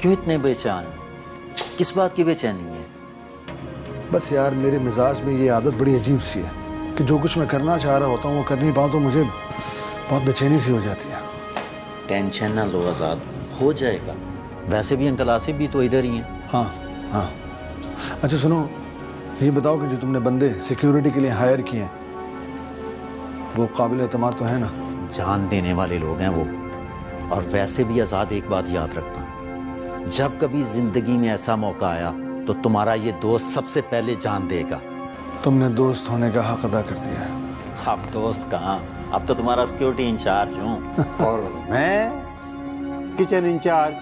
क्यों इतने बेचैन? किस बात की बेचैनी है? बस यार मेरे मिजाज में ये आदत बड़ी अजीब सी है कि जो कुछ मैं करना चाह रहा होता हूँ वो कर नहीं पाऊँ तो मुझे बहुत बेचैनी सी हो जाती है। टेंशन ना लो आजाद, हो जाएगा। वैसे भी अंकल आसिफ भी तो इधर ही हैं। हाँ हाँ। अच्छा सुनो, ये बताओ कि जो तुमने बंदे सिक्योरिटी के लिए हायर किए हैं वो काबिल एतमाद तो है ना? जान देने वाले लोग हैं वो। और वैसे भी आजाद, एक बात याद रखना, जब कभी जिंदगी में ऐसा मौका आया तो तुम्हारा ये दोस्त सबसे पहले जान देगा। तुमने दोस्त होने का हक अदा कर दिया है। अब दोस्त कहाँ, अब तो तुम्हारा सिक्योरिटी इंचार्ज हूँ। और मैं किचन इंचार्ज।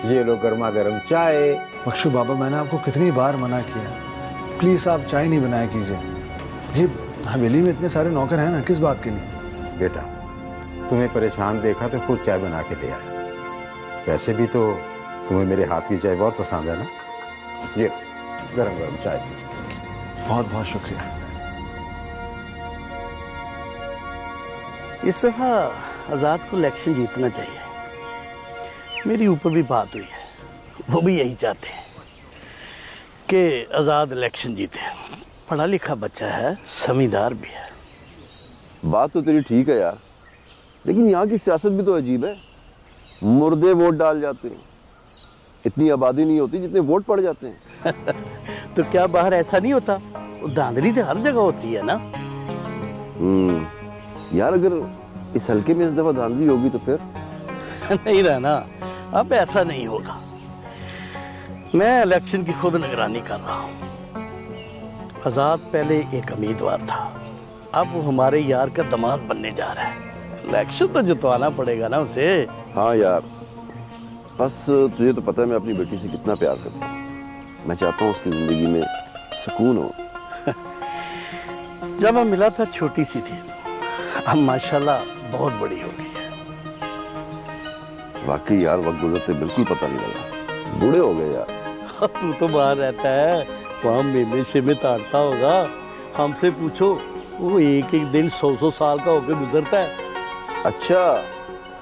ये लो गर्मा गर्म चाय। बख्शू बाबा, मैंने आपको कितनी बार मना किया, प्लीज आप चाय नहीं बनाया कीजिए। ये हवेली में इतने सारे नौकर हैं ना, किस बात के लिए? बेटा, तुम्हें परेशान देखा तो खुद चाय बना के दे आया। वैसे भी तो तुम्हें मेरे हाथ की चाय बहुत पसंद है ना। ये गरम गरम चाय पीजिए। बहुत बहुत शुक्रिया। इस दफा आजाद को इलेक्शन जीतना चाहिए। मेरी ऊपर भी बात हुई है, वो भी यही चाहते हैं कि आजाद इलेक्शन जीते। पढ़ा लिखा बच्चा है, समझदार भी है। बात तो तेरी ठीक है यार, लेकिन यहाँ की सियासत भी तो अजीब है। मुर्दे वोट डाल जाते हैं, इतनी आबादी नहीं होती जितने वोट पड़ जाते हैं। तो क्या बाहर ऐसा नहीं होता? धांधली तो हर जगह होती है ना। यार अगर इस हल्के में इस दफा धांधली होगी तो फिर नहीं रहना, अब ऐसा नहीं होगा। मैं इलेक्शन की खुद निगरानी कर रहा हूँ। आजाद पहले एक उम्मीदवार था, अब वो हमारे यार का दामाद बनने जा रहा है। इलेक्शन तो जितवाना पड़ेगा ना उसे। हाँ यार, बस तुझे तो पता है मैं अपनी बेटी से कितना प्यार करता हूँ। मैं चाहता हूँ उसकी जिंदगी में सुकून हो। जब हम मिला था छोटी सी थी, अब माशाल्लाह बहुत बड़ी हो गई है। वाकई यार, वक्त गुजरते बिल्कुल पता नहीं लगा, बूढ़े हो गए यार। तू तो बाहर रहता है, वहाँ मेले से में ताड़ता होगा। हमसे पूछो, वो एक एक दिन 100 साल का होकर गुजरता है। अच्छा,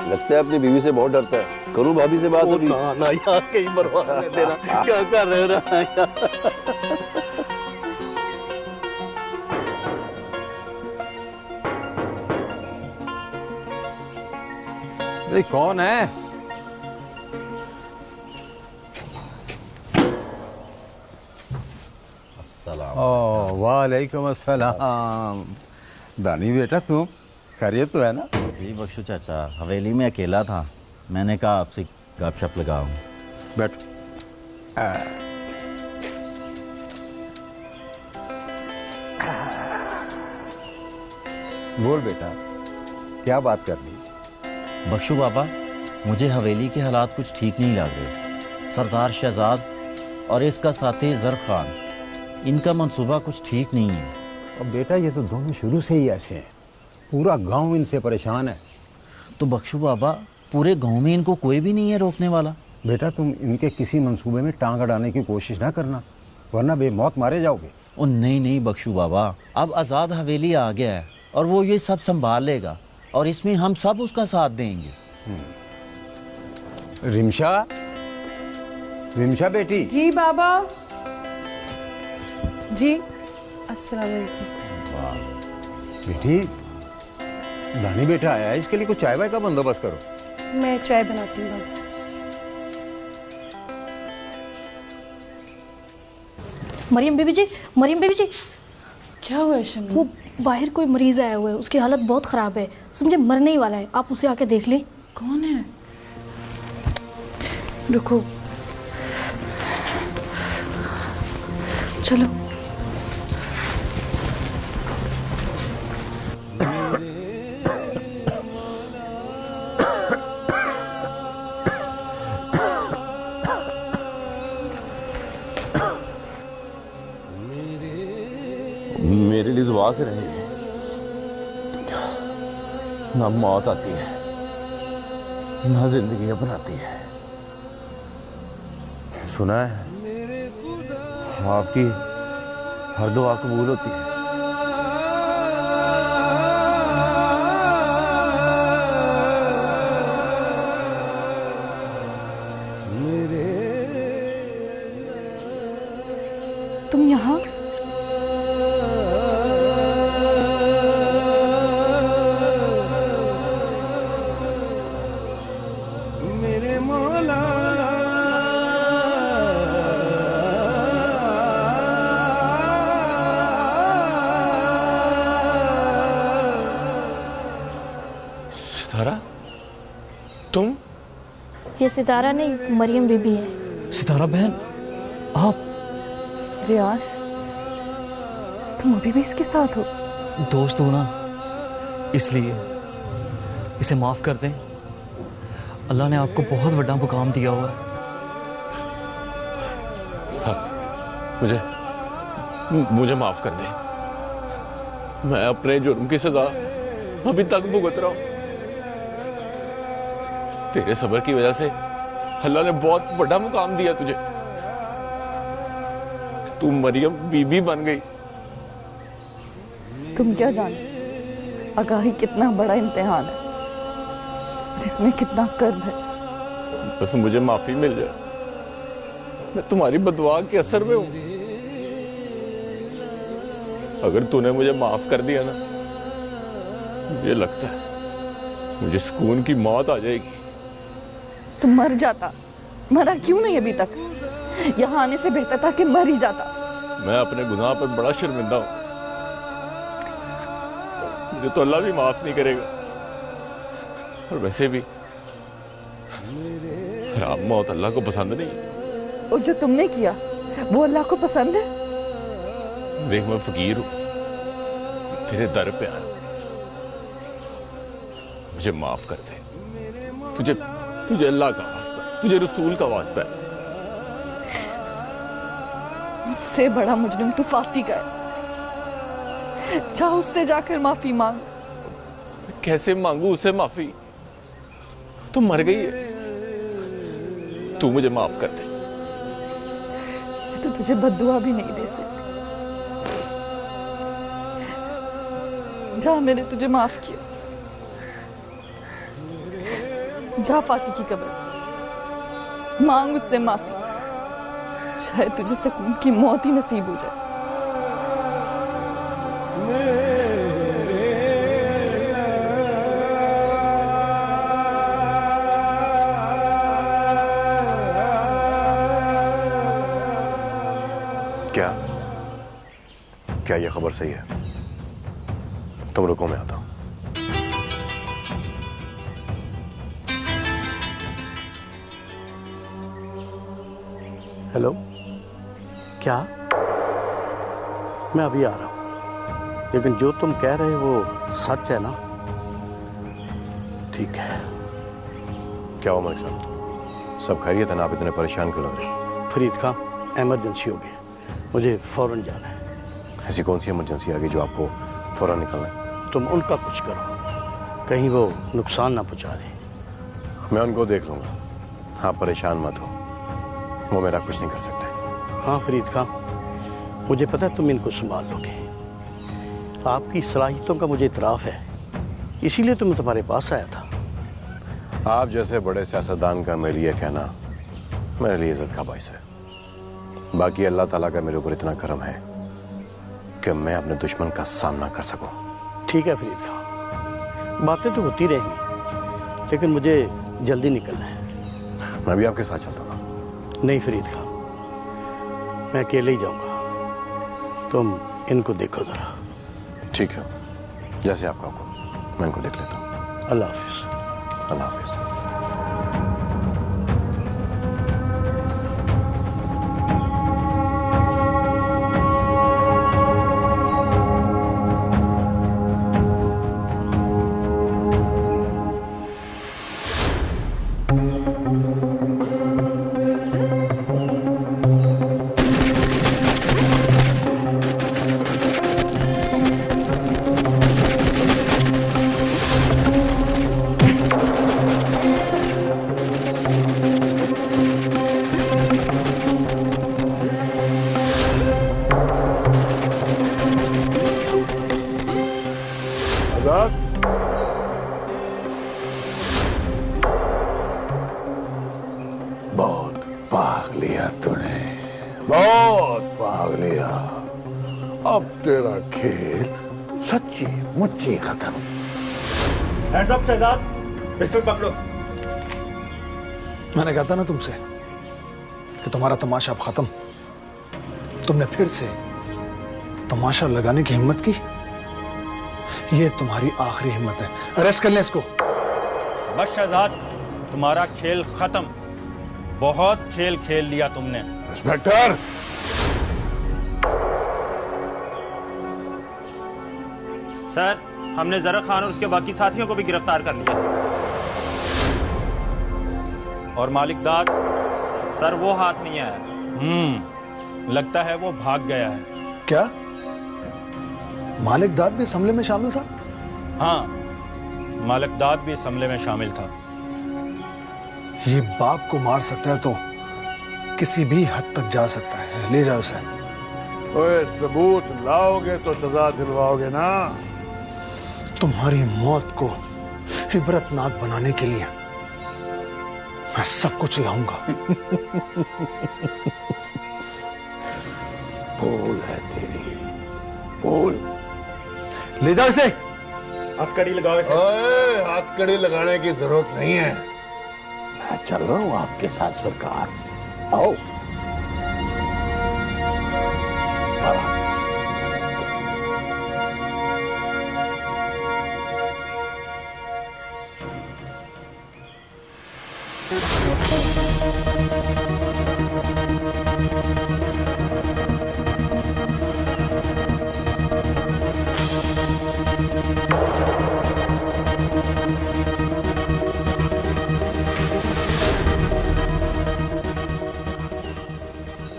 लगता है अपनी बीवी से बहुत डरता है। करूँ भाभी से बात अभी? ना यार, कहीं बर्बाद नहीं देना। क्या कर रहा है यार? ये कौन है? वालेकुम अस्सलाम। दानी बेटा, तुम खैरियत तो है ना? जी बख्शू चाचा, हवेली में अकेला था, मैंने कहा आपसे गपशप लगाऊं। बैठो। बोल बेटा, क्या बात करनी? बख्शू बाबा, मुझे हवेली के हालात कुछ ठीक नहीं लग रहे। सरदार शहजाद और इसका साथी जर खान, इनका मंसूबा कुछ ठीक नहीं है। और बेटा, ये तो दोनों शुरू से ही ऐसे हैं। पूरा गांव इनसे परेशान है। तो बख्शू बाबा, पूरे गांव में इनको कोई भी नहीं है रोकने वाला? बेटा, तुम इनके किसी मंसूबे में टांग अड़ाने की कोशिश ना करना, वरना बेमौत मारे जाओगे। ओ नहीं नहीं बख्शू बाबा, अब आज़ाद हवेली आ गया है और वो ये सब संभाल लेगा और इसमें हम सब उसका साथ देंगे। रिमशा, रिमशा बेटी। जी बाबा जी। अस्सलाम वालेकुम। बेटी, दानी बेटा आया है, इसके लिए कुछ चाय वाय का बंदोबस्त करो। मैं चाय बनाती हूँ बाबा। मरियम बीबी जी, मरियम बीबी जी। क्या हुआ है शम्मी? वो बाहर कोई मरीज आया हुआ है, उसकी हालत बहुत ख़राब है, समझे मरने ही वाला है। आप उसे आके देख लें। कौन है? रुको, चलो। मेरे लिए दुआ करें। ना मौत आती है ना जिंदगी अपनाती है। सुना है आपकी हर दुआ कबूल होती है। ये सितारा नहीं, मरियम बीबी है। सितारा बहन, आप? रियाज, तुम अभी भी इसके साथ हो? दोस्त हो ना, इसलिए इसे माफ कर दें। अल्लाह ने आपको बहुत बड़ा मुकाम दिया हुआ है। मुझे माफ कर दे। मैं अपने जुर्म की सजा अभी तक भुगत रहा हूं। तेरे सब्र की वजह से अल्लाह ने बहुत बड़ा मुकाम दिया तुझे। तू मरियम बीबी बन गई। तुम क्या जाने आगाही कितना बड़ा इम्तिहान है, जिसमें कितना कर्ब है। बस मुझे माफी मिल जाए, मैं तुम्हारी बदुआ के असर में हूं। अगर तूने मुझे माफ कर दिया ना, मुझे लगता है मुझे सुकून की मौत आ जाएगी। तुम मर जाता, मरा क्यों नहीं अभी तक? यहाँ आने से बेहतर था कि मर ही जाता। मैं अपने गुनाह पर बड़ा शर्मिंदा हूं। मुझे तो अल्लाह भी माफ नहीं करेगा। और वैसे भी हराम मौत अल्लाह को पसंद नहीं। और जो तुमने किया वो अल्लाह को पसंद है? देख, मैं फकीर हूं, तेरे दर पे आया, मुझे माफ कर दे। तुझे अल्लाह का वास्ता, तुझे रसूल का वास्ता है। मुझसे बड़ा मुजरिम तू फाती का है। जा उससे जाकर माफी मांग। कैसे मांगू उससे माफी? तू मर गई है। तू मुझे माफ कर दे। तो तुझे बद्दुआ भी नहीं दे सकती। जा, मैंने तुझे माफ किया। जा फाती की कब्र, मांग उससे माफी। शायद तुझे सुकून की मौत ही नसीब हो जाए। क्या ये खबर सही है? तुम रुको, मैं आता हूं। हेलो, क्या? मैं अभी आ रहा हूं, लेकिन जो तुम कह रहे हो वो सच है ना? ठीक है। क्या हुआ मलिक साहब, सब खैरियत है ना? आप इतने परेशान क्यों लग रहे? फरीद खां, इमरजेंसी हो गई, मुझे फौरन जाना है। ऐसी कौन सी इमरजेंसी आ गई जो आपको फौरन निकलना है? तुम उनका कुछ करो, कहीं वो नुकसान ना पहुंचा दे। मैं उनको देख लूंगा, आप परेशान मत हो, वो मेरा कुछ नहीं कर सकते। हाँ फरीद खां, मुझे पता है तुम इनको संभाल लोगे। आपकी सलाहियतों का मुझे इतराफ है, इसीलिए तो मैं तुम्हारे पास आया था। आप जैसे बड़े सियासतदान का मेरे लिए कहना मेरे लिए इज्जत का बाइस है। बाकी अल्लाह ताला का मेरे ऊपर इतना करम है कि मैं अपने दुश्मन का सामना कर सकूं। ठीक है फरीद खां, बातें तो होती रहेंगी, लेकिन मुझे जल्दी निकलना है। मैं भी आपके साथ चलता हूँ। नहीं फरीद खां, मैं अकेले ही जाऊंगा, तुम इनको देखो जरा। ठीक है, जैसे आपका हुक्म, मैं इनको देख लेता हूँ। अल्लाह हाफिज। अल्लाह हाफिज। बहुत भाग लिया तूने, बहुत भाग लिया। अब तेरा खेल सच्ची मुच्ची खत्म। हैंड्स अप शहजाद, पिस्टल पकड़ो। मैंने कहा था ना तुमसे कि तुम्हारा तमाशा अब खत्म। तुमने फिर से तमाशा लगाने की हिम्मत की। ये तुम्हारी आखिरी हिम्मत है। अरेस्ट कर लें इसको। बस शहजाद, तुम्हारा खेल खत्म। बहुत खेल खेल लिया तुमने। इंस्पेक्टर, सर, हमने जरा खान और उसके बाकी साथियों को भी गिरफ्तार कर लिया। और मालिक दाद, सर वो हाथ नहीं आया। लगता है वो भाग गया है। क्या मालिक दाद भी इस हमले में शामिल था? हाँ, मालिक दाद भी इस हमले में शामिल था। ये बाप को मार सकता है तो किसी भी हद तक जा सकता है। ले जाओ उसे। ओए, सबूत लाओगे तो सजा दिलवाओगे ना? तुम्हारी मौत को इबरतनाक बनाने के लिए मैं सब कुछ लाऊंगा। बोल है तेरी, बोल। ले जाओ इसे। हथकड़ी लगाओ इसे। ओए, हथकड़ी लगाने की जरूरत नहीं है। मैं चल रहा हूं आपके साथ सरकार। आओ।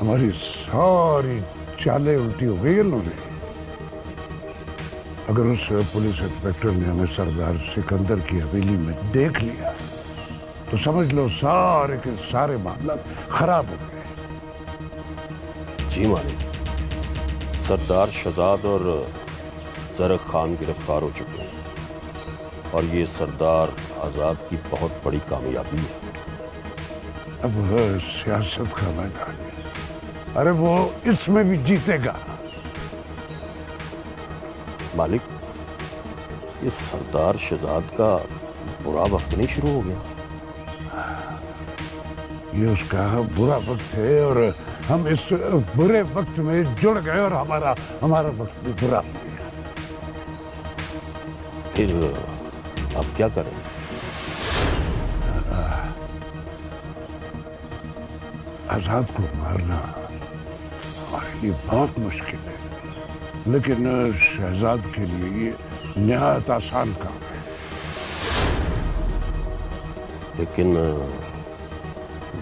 हमारी सारी चालें उल्टी हो गई इन्होंने। अगर उस पुलिस इंस्पेक्टर ने हमें सरदार सिकंदर की हवेली में देख लिया तो समझ लो सारे के सारे मामला खराब हो गए। जी मालिक, सरदार शहजाद और जरक खान गिरफ्तार हो चुके हैं और ये सरदार आजाद की बहुत बड़ी कामयाबी है। अब सियासत का मैदान, अरे वो इसमें भी जीतेगा। मालिक, ये सरदार शहजाद का बुरा वक्त नहीं शुरू हो गया? ये उसका बुरा वक्त है और हम इस बुरे वक्त में जुड़ गए और हमारा वक्त भी बुरा हो गया। फिर अब क्या करें? आजाद को मारना हमारे लिए बहुत मुश्किल है, लेकिन शहजाद के लिए ये निहायत आसान काम है। लेकिन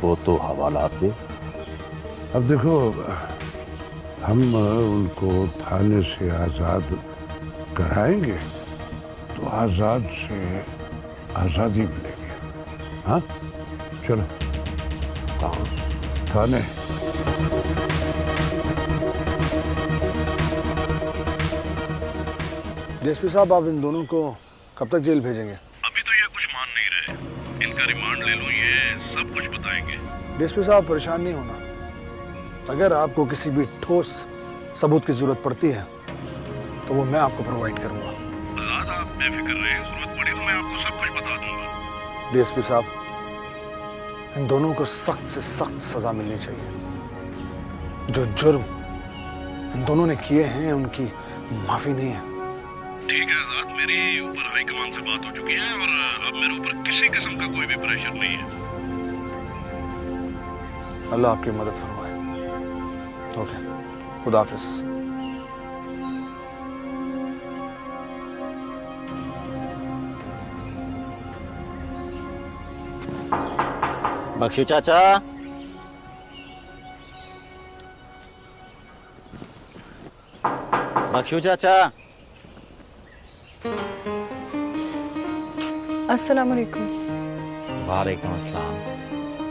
वो तो हवालात में। अब देखो, हम उनको थाने से आजाद कराएंगे तो आजाद से आजादी मिलेगी। हाँ, चलो। कहाँ? थाने। डीएसपी साहब, आप इन दोनों को कब तक जेल भेजेंगे? अभी तो ये कुछ मान नहीं रहे। इनका रिमांड ले लूं, ये सब कुछ बताएंगे। डीएसपी साहब, परेशान नहीं होना। अगर आपको किसी भी ठोस सबूत की जरूरत पड़ती है तो वो मैं आपको प्रोवाइड करूंगा। आजाद, आप बेफिक्र रहें, जरूरत पड़ी तो मैं आपको सब कुछ बता दूंगा। डीएसपी साहब, इन दोनों को सख्त से सख्त सजा मिलनी चाहिए। जो जुर्म इन दोनों ने किए हैं उनकी माफी नहीं है। ठीक है आजाद, मेरी ऊपर हाईकमान से बात हो चुकी है और अब मेरे ऊपर किसी किस्म का कोई भी प्रेशर नहीं है। अल्लाह आपकी मदद फरमाए। ओके, खुदा हाफिज। बख्शू चाचा, बख्शू चाचा। अस्सलाम वालेकुम। वालेकुम अस्सलाम।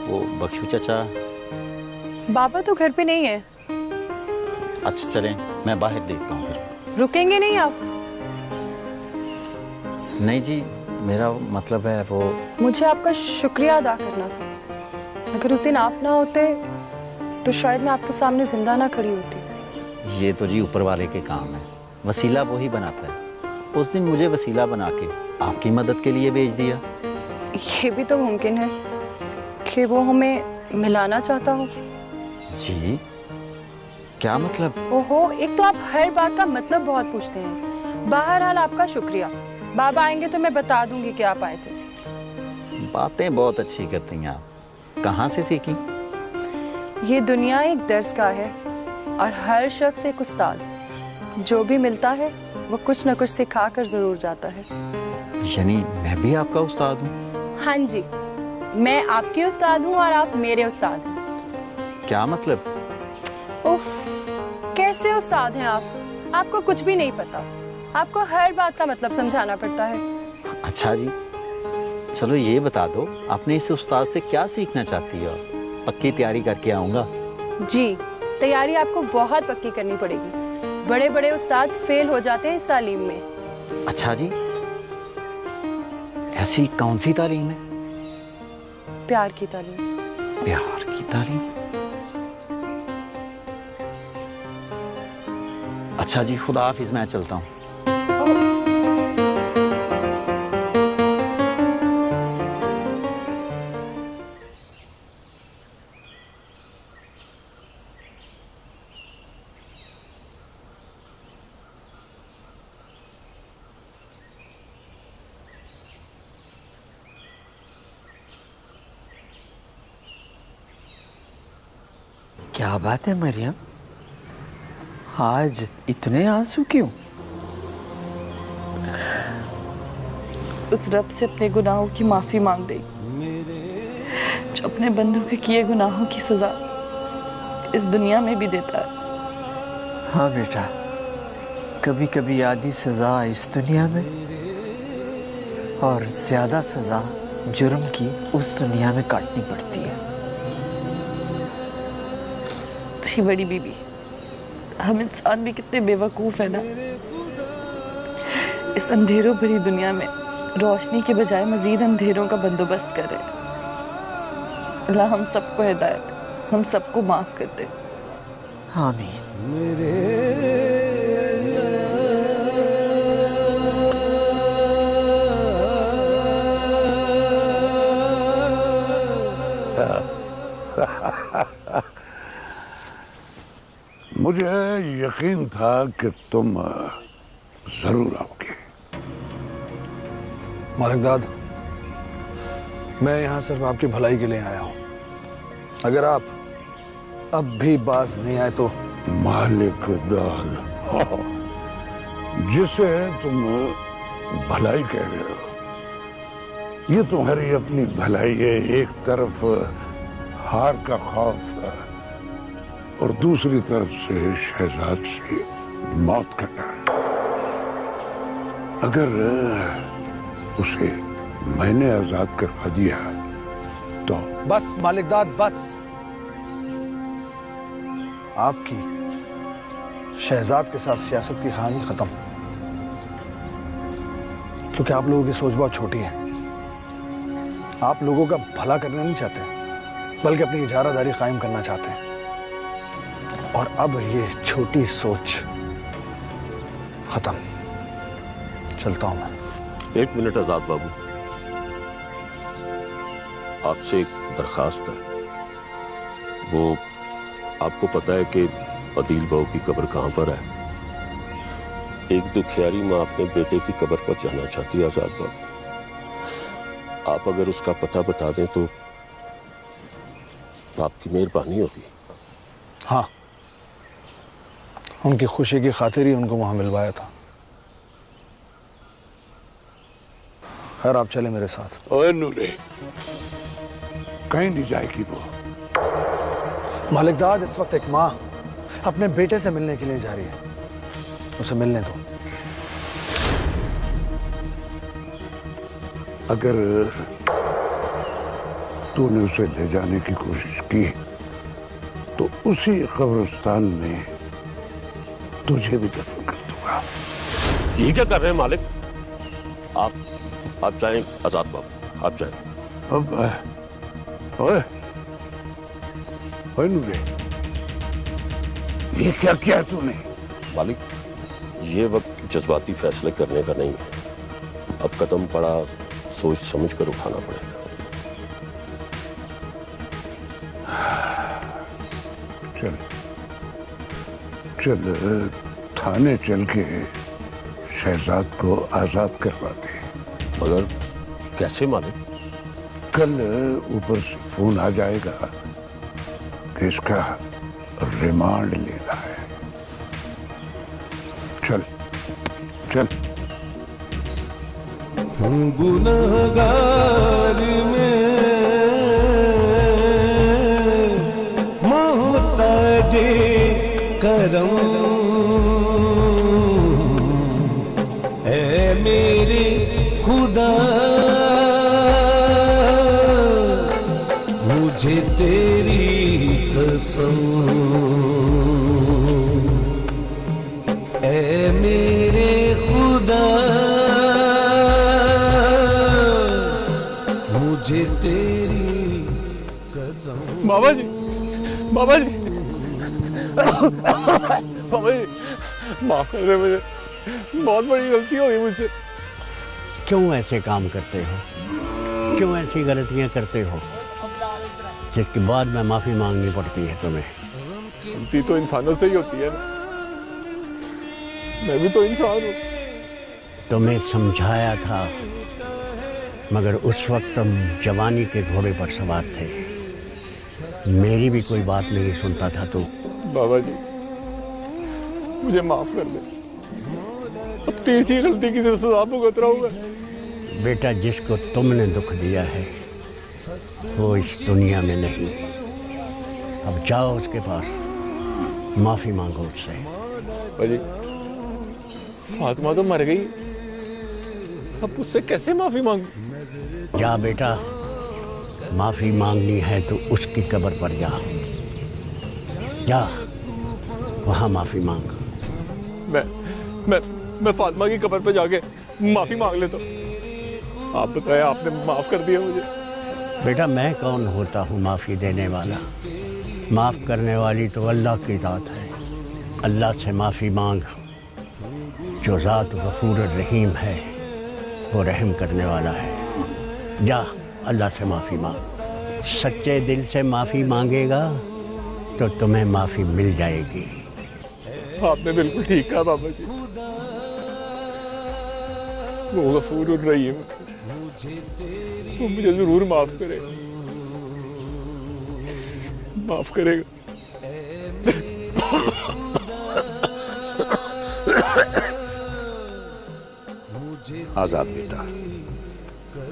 वो बख्शू चाचा। बाबा तो घर पे नहीं है। अच्छा चलें, मैं बाहर देखता हूँ फिर। रुकेंगे नहीं आप? नहीं जी, मेरा मतलब है वो। मुझे आपका शुक्रिया अदा करना था। अगर उस दिन आप ना होते तो शायद मैं आपके सामने जिंदा ना खड़ी होती। ये तो जी ऊपर वाले के काम है, वसीला वो ही बनाता है। उस दिन मुझे वसीला बना के आपकी मदद के लिए भेज दिया। ये भी तो मुमकिन है कि वो हमें मिलाना चाहता हो। जी, क्या मतलब? ओहो, एक तो आप हर बात का मतलब बहुत पूछते हैं। बहरहाल आपका शुक्रिया। बाबा आएंगे तो मैं बता दूंगी कि आप आए थे। बातें बहुत अच्छी करती हैं आप। कहाँ से सीखी? ये दुनिया एक दर्सगाह है और हर शख्स एक उस्ताद। जो भी मिलता है वो कुछ न कुछ सिखा कर जरूर जाता है। यानी मैं भी आपका उस्ताद हूँ? हाँ जी, मैं आपके उस्ताद हूँ और आप मेरे उस्ताद हैं। क्या मतलब? उफ, कैसे उस्ताद हैं आप? आपको कुछ भी नहीं पता। आपको हर बात का मतलब समझाना पड़ता है। अच्छा जी, चलो ये बता दो, आपने इस उस्ताद से क्या सीखना चाहती हो? पक्की तैयारी करके आऊँगा। जी, तैयारी आपको बहुत पक्की करनी पड़ेगी। बड़े बड़े उस्ताद फेल हो जाते हैं इस तालीम में। अच्छा जी, ऐसी कौन सी तालीम है? प्यार की तालीम। प्यार की तालीम? अच्छा जी, खुदा हाफिज, मैं चलता हूँ। क्या बात है मरियम, आज इतने आंसू क्यों? उस रब से अपने गुनाहों की माफी मांग रही, जो अपने बंदों के किए गुनाहों की सजा इस दुनिया में भी देता है। हाँ बेटा, कभी कभी आधी सजा इस दुनिया में और ज्यादा सजा जुर्म की उस दुनिया में काटनी पड़ती है। अच्छी बड़ी बीबी, हम इंसान भी कितने बेवकूफ है ना। इस अंधेरों भरी दुनिया में रोशनी के बजाय मजीद अंधेरों का बंदोबस्त करे। अल्लाह हम सबको हिदायत, हम सबको माफ कर दे। आमीन। मुझे यकीन था कि तुम जरूर आओगे। मालिकदाद, मैं यहाँ सिर्फ आपकी भलाई के लिए आया हूँ। अगर आप अब भी बाज नहीं आए तो। मालिकदाद, जिसे तुम भलाई कह रहे हो, ये तुम्हारी अपनी भलाई है। एक तरफ हार का खौफ और दूसरी तरफ से शहजाद से मौत का डर। अगर उसे मैंने आजाद करवा दिया तो। बस मालिकदाद, बस। आपकी शहजाद के साथ सियासत की कहानी खत्म, क्योंकि आप लोगों की सोच बहुत छोटी है। आप लोगों का भला करना नहीं चाहते, बल्कि अपनी इजारादारी कायम करना चाहते हैं। और अब ये छोटी सोच खत्म। चलता हूं मैं। एक मिनट आजाद बाबू, आपसे एक दरखास्त है। वो आपको पता है कि अदील बहू की कब्र कहां पर है? एक दुखियारी माँ अपने बेटे की कब्र पर जाना चाहती है आजाद बाबू। आप अगर उसका पता बता दें तो आपकी मेहरबानी होगी। हाँ, उनकी खुशी की खातिर ही उनको वहां मिलवाया था। खैर, आप चले मेरे साथ। ओए नूरे, कहीं नहीं जाएगी वो। मालिकदाद, इस वक्त एक माँ अपने बेटे से मिलने के लिए जा रही है। उसे मिलने दो। अगर तूने उसे ले जाने की कोशिश की तो उसी कब्रिस्तान में तुझे भी दफन कर दूंगा। ये क्या कर रहे हैं मालिक? आप जाएं आजाद बाबू, आप जाएं। अब ओए नूरे, ये क्या किया तूने? मालिक, ये वक्त जज्बाती फैसले करने का नहीं है। अब कदम पड़ा सोच समझ कर उठाना पड़ेगा। चल चल, थाने चल के शहजाद को आजाद करवाते। मगर कैसे मालिक? कल ऊपर से फोन आ जाएगा कि इसका रिमांड लेना है। चल चल। गुनहगार में मोहताज करम ऐ मेरे खुदा, मुझे तेरी कसम ऐ मेरे खुदा, मुझे तेरी कसम। बाबा जी, बाबा जी, बाबा जी, माफ कर दे मुझे, बहुत बड़ी गलती हो गई मुझसे। क्यों ऐसे काम करते हो, क्यों ऐसी गलतियां करते हो जिसके बाद में माफी मांगनी पड़ती है तुम्हें? गलती तो इंसानों से ही होती है ना, मैं भी तो इंसान हूँ। तुम्हें समझाया था मगर उस वक्त तुम जवानी के घोड़े पर सवार थे, मेरी भी कोई बात नहीं सुनता था तू। बाबा जी मुझे माफ कर दे, अब तीसरी गलती की सजा भुगत रहा हूं मैं। बेटा जिसको तुमने दुख दिया है वो इस दुनिया में नहीं, अब जाओ उसके पास माफी मांगो उससे। बाजी फातिमा तो मर गई, अब उससे कैसे माफी मांगू? जा बेटा, माफी मांगनी है तो उसकी कब्र पर जा, जा वहां माफी मांग। मैं फातिमा की कब्र पे जाके माफी मांग लेता हूँ। आप बताएं, आपने माफ कर दिया मुझे। बेटा मैं कौन होता हूँ माफी देने वाला? माफ करने वाली तो अल्लाह की जात है। अल्लाह से माफी मांग, जो जात गफूर रहीम है वो रहम करने वाला है। जा अल्लाह से माफी मांग, सच्चे दिल से माफी मांगेगा तो तुम्हें माफी मिल जाएगी। आपने बिल्कुल ठीक कहा बाबा जी, वो गफूर रहीम, वो मुझे जरूर माफ करेगा, माफ करेगा। आजाद बेटा,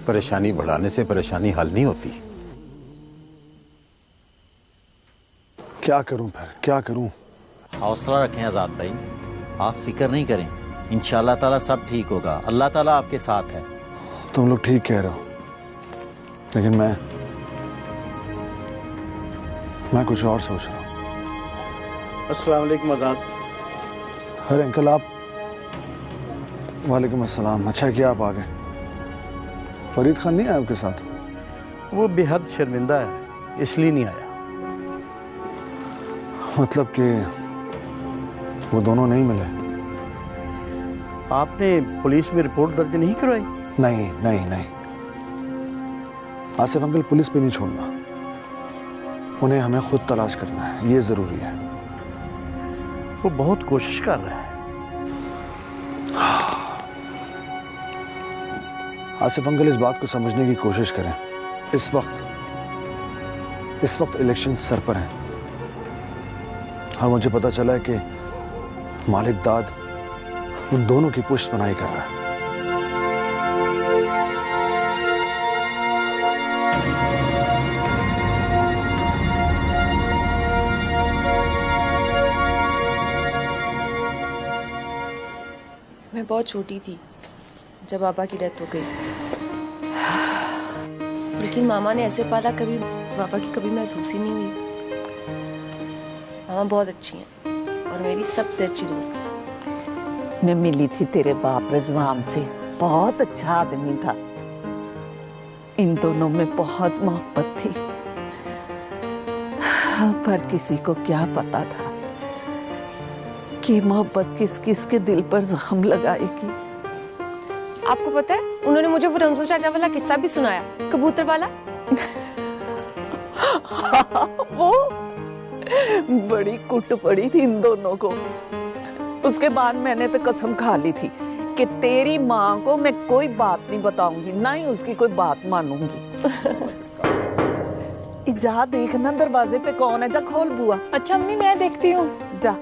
परेशानी बढ़ाने से परेशानी हल नहीं होती। क्या करूं फिर, क्या करूं? हौसला रखें आजाद भाई, आप फिक्र नहीं करें, इंशाल्लाह ताला सब ठीक होगा, अल्लाह ताला आपके साथ है। तुम लोग ठीक कह रहे हो, लेकिन मैं कुछ और सोच रहा हूँ। अस्सलाम वालेकुम आजाद। अरे अंकल आप? वालेकुम अस्सलाम। अच्छा किया आप आ गए। फरीद खान नहीं आया आपके साथ? वो बेहद शर्मिंदा है इसलिए नहीं आया। मतलब कि वो दोनों नहीं मिले? आपने पुलिस में रिपोर्ट दर्ज नहीं करवाई? नहीं नहीं नहीं, आसिफ अंकल पुलिस पे नहीं छोड़ना, उन्हें हमें खुद तलाश करना है, ये जरूरी है। वो बहुत कोशिश कर रहा है। आसिफ अंकल इस बात को समझने की कोशिश करें, इस वक्त इलेक्शन सर पर है और मुझे पता चला है कि मालिक दाद उन दोनों की पुष्टपनाही कर रहा है। मैं बहुत छोटी थी जब पापा की डेथ हो गई, लेकिन मामा ने ऐसे पाला कभी पापा की कभी महसूस ही नहीं हुई। मामा बहुत अच्छी हैं और मेरी सबसे अच्छी दोस्त है। मैं मिली थी तेरे बाप रिजवान से, बहुत अच्छा आदमी था, इन दोनों में बहुत मोहब्बत थी, पर किसी को क्या पता था कि मोहब्बत किस किस के दिल पर जख्म लगाएगी। आपको पता है उन्होंने मुझे वो रमजू चाचा वाला किस्सा भी सुनाया, कबूतर वाला। वो बड़ी कुट पड़ी थी इन दोनों को। उसके बाद मैंने तो कसम खा ली थी कि तेरी माँ को मैं कोई बात नहीं बताऊंगी, ना ही उसकी कोई बात मानूंगी। जा देखना दरवाजे पे कौन है, जा खोल बुआ। अच्छा अम्मी मैं देखती हूँ। जा।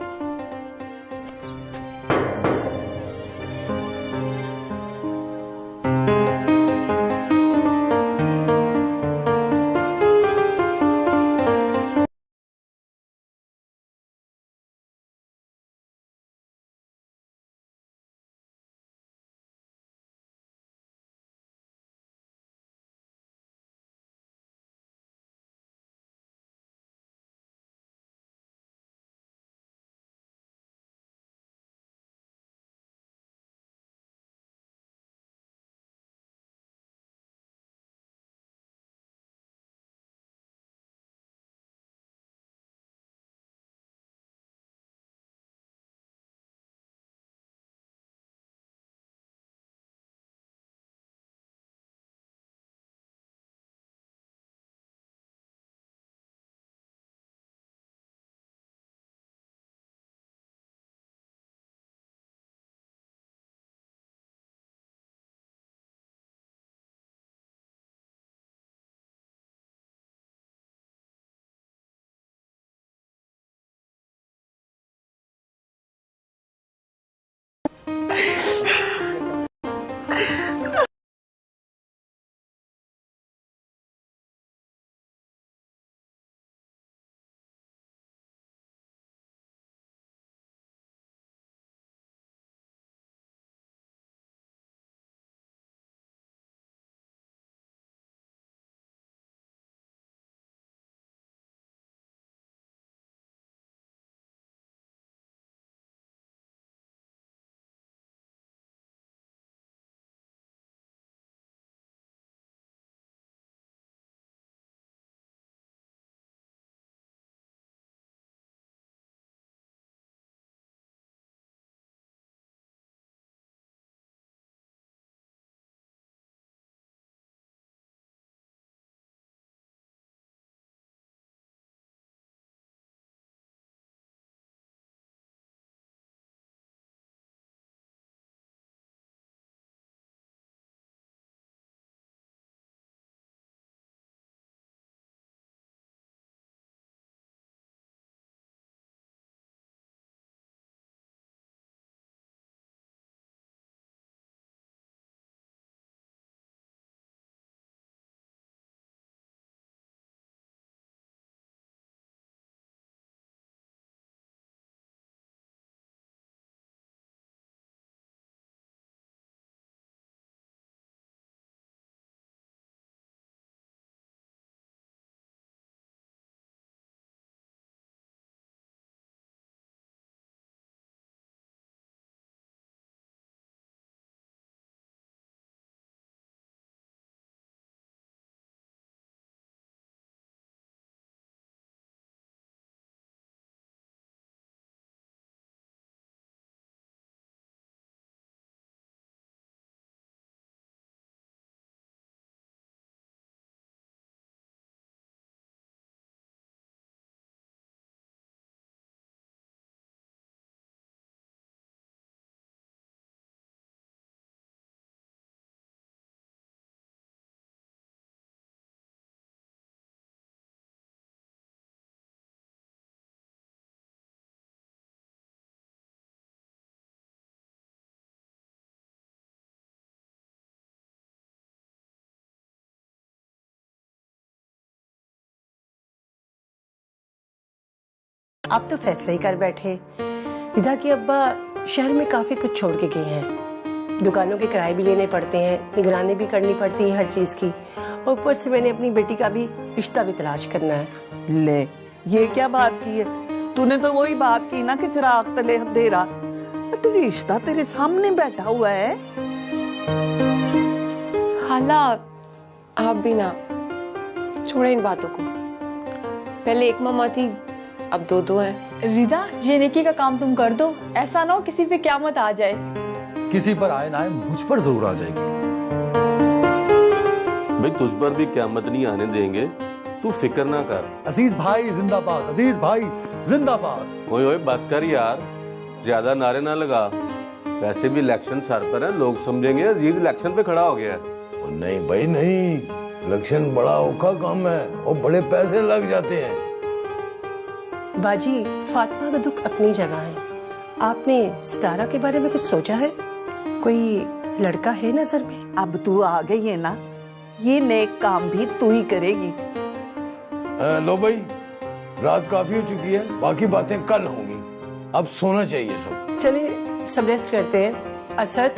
आप तो फैसला ही कर बैठे। रिधा के अब्बा शहर में काफी कुछ छोड़ के गए हैं, दुकानों के किराए भी लेने पड़ते हैं, निगरानी भी करनी पड़ती है हर चीज की, और ऊपर से मैंने अपनी बेटी का भी रिश्ता भी तलाश करना है। ले ये क्या बात की है, तूने तो वही बात की ना कि चिराग तले अंधेरा। तेरा रिश्ता तेरे सामने बैठा हुआ है। खाला आप भी ना छोड़े इन बातों को, पहले एक मामा थी अब दो दो हैं। रिदा ये नेकी का काम तुम कर दो, ऐसा ना हो किसी पे क़यामत आ जाए। किसी पर आए ना आए मुझ पर जरूर आ जाएगी। भाई तुझ पर भी क़यामत नहीं आने देंगे, तू फिक्र ना कर। अजीज भाई जिंदाबाद, अजीज भाई जिंदाबाद। ओए ओए बस कर यार, ज्यादा नारे ना लगा। वैसे भी इलेक्शन सर पर है, लोग समझेंगे अजीज इलेक्शन पे खड़ा हो गया है। नहीं भाई नहीं, इलेक्शन बड़ा औखा काम है और बड़े पैसे लग जाते हैं। बाजी, फातिमा का दुख अपनी जगह है। आपने सितारा के बारे में कुछ सोचा है? कोई लड़का है नजर में? अब तू आ गई है ना, ये नेक काम भी तू ही करेगी। लो भाई, रात काफी हो चुकी है, बाकी बातें कल होंगी, अब सोना चाहिए सब। चलिए सब रेस्ट करते हैं। असद,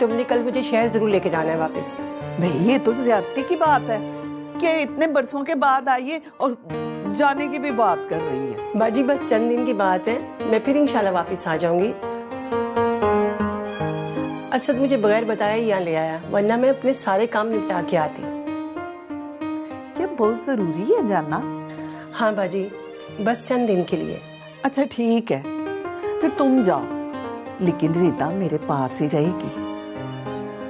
तुमने कल मुझे शहर जरूर लेके जाना है वापस। भाई ये तो ज्यादती की बात है कि इतने बरसों के बाद आइए और जाने की भी बात कर रही है। बाजी बस चंद दिन की बात है, मैं फिर इंशाल्लाह वापस आ जाऊंगी। असद मुझे बगैर बताया ही यहाँ ले आया, वरना मैं अपने सारे काम निपटा के आती। क्या बहुत जरूरी है जाना? हाँ बाजी, बस चंद दिन के लिए। अच्छा ठीक है, फिर तुम जाओ, लेकिन रीता मेरे पास ही रहेगी।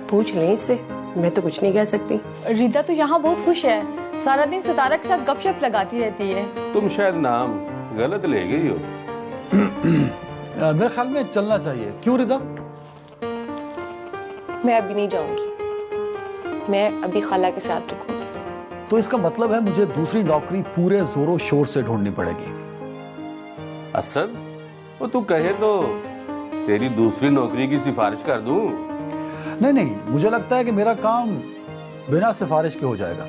पूछ लें इससे, मैं तो कुछ नहीं कह सकती। रीता तो यहाँ बहुत खुश है, सारा दिन सितारा के साथ गपशप लगाती रहती है। तुम शायद नाम गलत ले गई हो। मेरे ख्याल में चलना चाहिए। क्यों रिदा? मैं अभी नहीं जाऊंगी, मैं अभी खाला के साथ रुकूंगी। तो इसका मतलब है मुझे दूसरी नौकरी पूरे जोरों शोर से ढूंढनी पड़ेगी। असद, वो तू कहे तो तेरी दूसरी नौकरी की सिफारिश कर दूं? नहीं, मुझे लगता है कि मेरा काम बिना सिफारिश के हो जाएगा।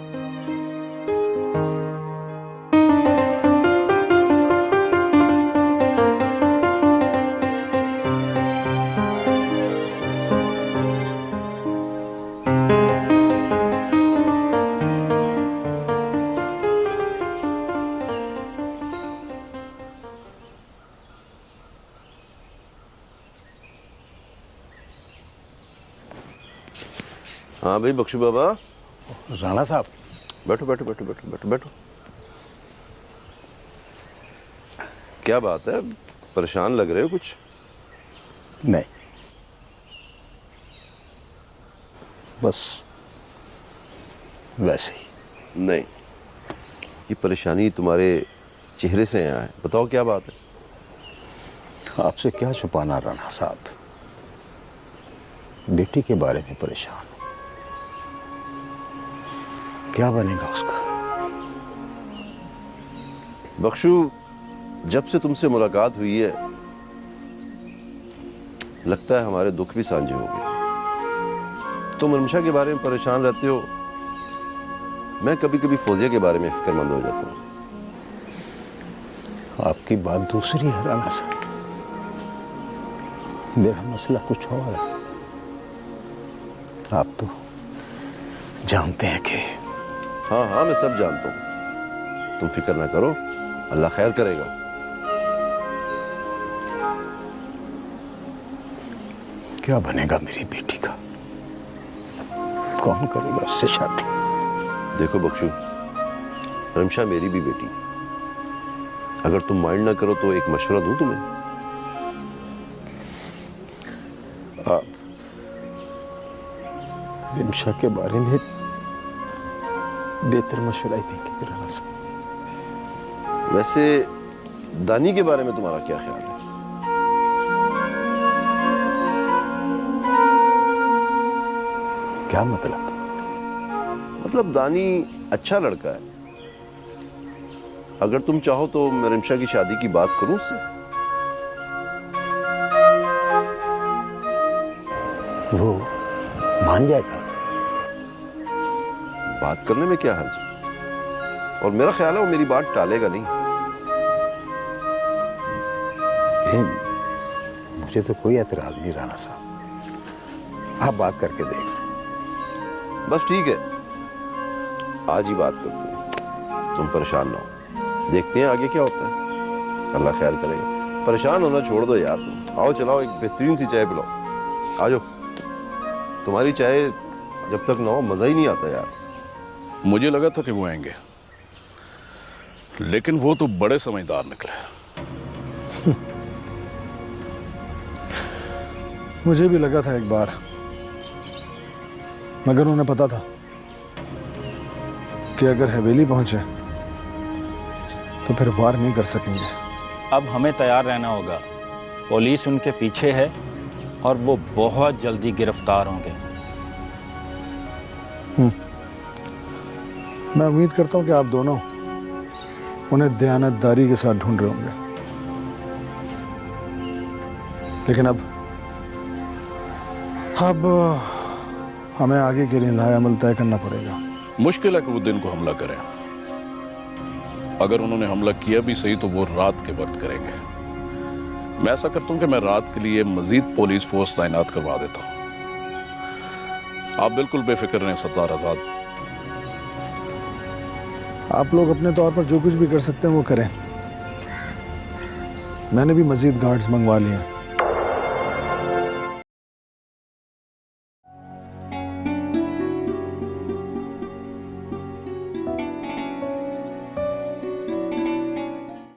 हाँ भाई बख्शू बाबा। राणा साहब, बैठो बैठो बैठो बैठो बैठो बैठो। क्या बात है, परेशान लग रहे हो कुछ? नहीं, बस वैसे ही। नहीं, ये परेशानी तुम्हारे चेहरे से यहाँ है, बताओ क्या बात है? आपसे क्या छुपाना राणा साहब, बेटी के बारे में परेशान। क्या बनेगा उसका? बख्शू, जब से तुमसे मुलाकात हुई है लगता है हमारे दुख भी सांझे हो गए। तुम रमशा के बारे में परेशान रहते हो, मैं कभी कभी फौजिया के बारे में फिक्रमंद हो जाता हूँ। आपकी बात दूसरी है राणा साहब, मेरा मसला कुछ और है। आप तो जानते हैं कि हाँ हाँ मैं सब जानता हूँ, तुम फिक्र ना करो, अल्लाह खैर करेगा। क्या बनेगा मेरी बेटी का? कौन करेगा उससे शादी? देखो बख्शू, रमशा मेरी भी बेटी, अगर तुम माइंड ना करो तो एक मशवरा दूं तुम्हें। आप रमशा के बारे में बेहतर मशवरा ही देंगे राणा साहब। वैसे दानी के बारे में तुम्हारा क्या ख्याल है? क्या मतलब? मतलब दानी अच्छा लड़का है, अगर तुम चाहो तो मैं रमशा की शादी की बात करूं उससे। वो मान जाएगा? बात करने में क्या हर्ज, और मेरा ख्याल है वो मेरी बात टालेगा नहीं। मुझे तो कोई एतराज नहीं राणा साहब, आप बात करके देख लो। बस ठीक है, आज ही बात करते हैं, तुम परेशान ना हो, देखते हैं आगे क्या होता है, अल्लाह खैर करेगा। परेशान होना छोड़ दो यार, तुम आओ चलाओ एक बेहतरीन सी चाय पिलाओ, आ जाओ। तुम्हारी चाय जब तक ना हो मजा ही नहीं आता यार। मुझे लगा था कि वो आएंगे, लेकिन वो तो बड़े समझदार निकले। मुझे भी लगा था एक बार, मगर उन्हें पता था कि अगर हवेली पहुंचे तो फिर वार नहीं कर सकेंगे। अब हमें तैयार रहना होगा, पुलिस उनके पीछे है और वो बहुत जल्दी गिरफ्तार होंगे। मैं उम्मीद करता हूं कि आप दोनों उन्हें दयानतदारी के साथ ढूंढ रहे होंगे, लेकिन अब हमें आगे के लिए लाएअमल तय करना पड़ेगा। मुश्किल है कि वो दिन को हमला करें। अगर उन्होंने हमला किया भी सही तो वो रात के वक्त करेंगे। मैं ऐसा करता हूं कि मैं रात के लिए मजीद पुलिस फोर्स तैनात करवा देता हूं। आप बिल्कुल बेफिक्र रहें सरदार आजाद। आप लोग अपने तौर पर जो कुछ भी कर सकते हैं वो करें। मैंने भी मजीद गार्ड्स मंगवा लिए हैं।